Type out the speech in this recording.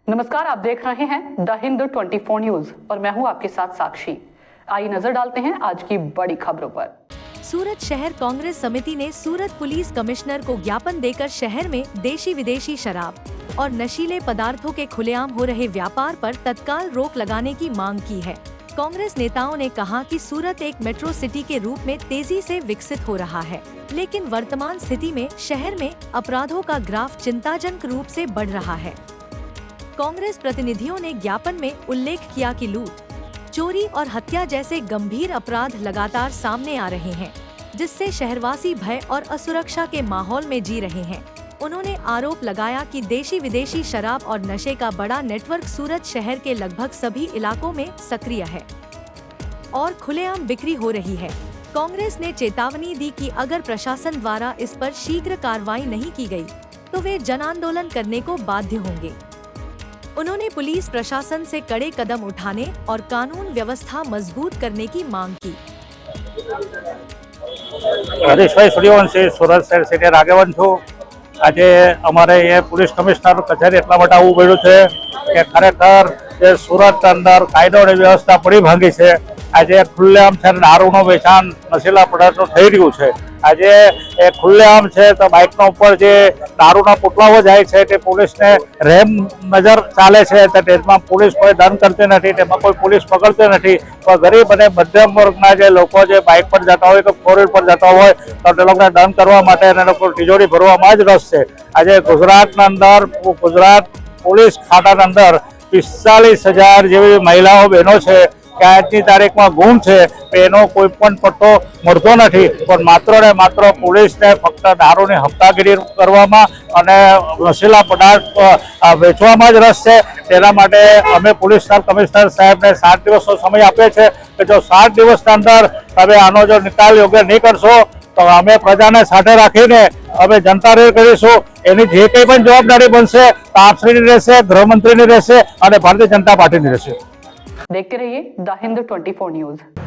नमस्कार, आप देख रहे हैं द हिंद 24 न्यूज और मैं हूं आपके साथ साक्षी। आइए नजर डालते हैं आज की बड़ी खबरों पर। सूरत शहर कांग्रेस समिति ने सूरत पुलिस कमिश्नर को ज्ञापन देकर शहर में देशी विदेशी शराब और नशीले पदार्थों के खुलेआम हो रहे व्यापार पर तत्काल रोक लगाने की मांग की है। कांग्रेस नेताओं ने कहा कि सूरत एक मेट्रो सिटी के रूप में तेजी से विकसित हो रहा है, लेकिन वर्तमान स्थिति में शहर में अपराधों का ग्राफ चिंताजनक रूप से बढ़ रहा है। कांग्रेस प्रतिनिधियों ने ज्ञापन में उल्लेख किया कि लूट, चोरी और हत्या जैसे गंभीर अपराध लगातार सामने आ रहे हैं, जिससे शहरवासी भय और असुरक्षा के माहौल में जी रहे हैं। उन्होंने आरोप लगाया कि देशी विदेशी शराब और नशे का बड़ा नेटवर्क सूरत शहर के लगभग सभी इलाकों में सक्रिय है और खुलेआम बिक्री हो रही है। कांग्रेस ने चेतावनी दी कि अगर प्रशासन द्वारा इस पर शीघ्र कार्रवाई नहीं की गई, तो वे जन आंदोलन करने को बाध्य होंगे। उन्होंने पुलिस प्रशासन से कड़े कदम उठाने और कानून व्यवस्था मजबूत करने की मांग की। हरीशभाई सूर्यवंशी, सूरत शहर सिटी આગેવાન છું। આજે અમારે એ પોલીસ કમિશનર કચેરી એટલા માટે આવવું પડ્યું છે કે ખરેખર જે સુરત અંદર કાયદો અને વ્યવસ્થા પડી ભાંગી છે। આજે ખુલ્લેઆમ છે દારૂનો વેચાણ નશીલા પદાર્થો થઈ રહ્યું છે। આજે એ ખુલ્લેઆમ છે તો બાઇકના ઉપર જે દારૂના પોટલાઓ જાય છે તે પોલીસને રેમ નજર ચાલે છે તો તેમાં પોલીસ કોઈ દંડ કરતી નથી, તેમાં કોઈ પોલીસ પકડતી નથી। તો ગરીબ અને મધ્યમ વર્ગના જે લોકો જે બાઇક પર જતા હોય કે ફોર વ્હીલ પર જતા હોય તો તે લોકોને દંડ કરવા માટે એને લોકો તિજોરી ભરવામાં જ રસ છે। આજે ગુજરાતના અંદર ગુજરાત પોલીસ ખાતાના અંદર 45,000 જેવી મહિલાઓ બહેનો છે કે આજની તારીખમાં ગુમ છે, એનો કોઈ પણ પટ્ટો મળતો નથી। પણ માત્ર ને માત્ર પોલીસને ફક્ત દારૂની હપ્તાગીરી કરવામાં અને નશીલા પદાર્થ વેચવામાં જ રસ છે। તેના માટે અમે પોલીસ કમિશનર સાહેબને 7 દિવસનો સમય આપીએ છીએ કે જો 7 દિવસના અંદર તમે આનો જો નિકાલ યોગ્ય નહીં કરશો તો અમે પ્રજાને સાથે રાખીને અમે જનતા રેડ કરીશું। એની જે કંઈ પણ જવાબદારી બનશે તો આપશ્રીની રહેશે, ગૃહમંત્રીની રહેશે અને ભારતીય જનતા પાર્ટીની રહેશે। देखते रहिए द हिंद 24 न्यूज।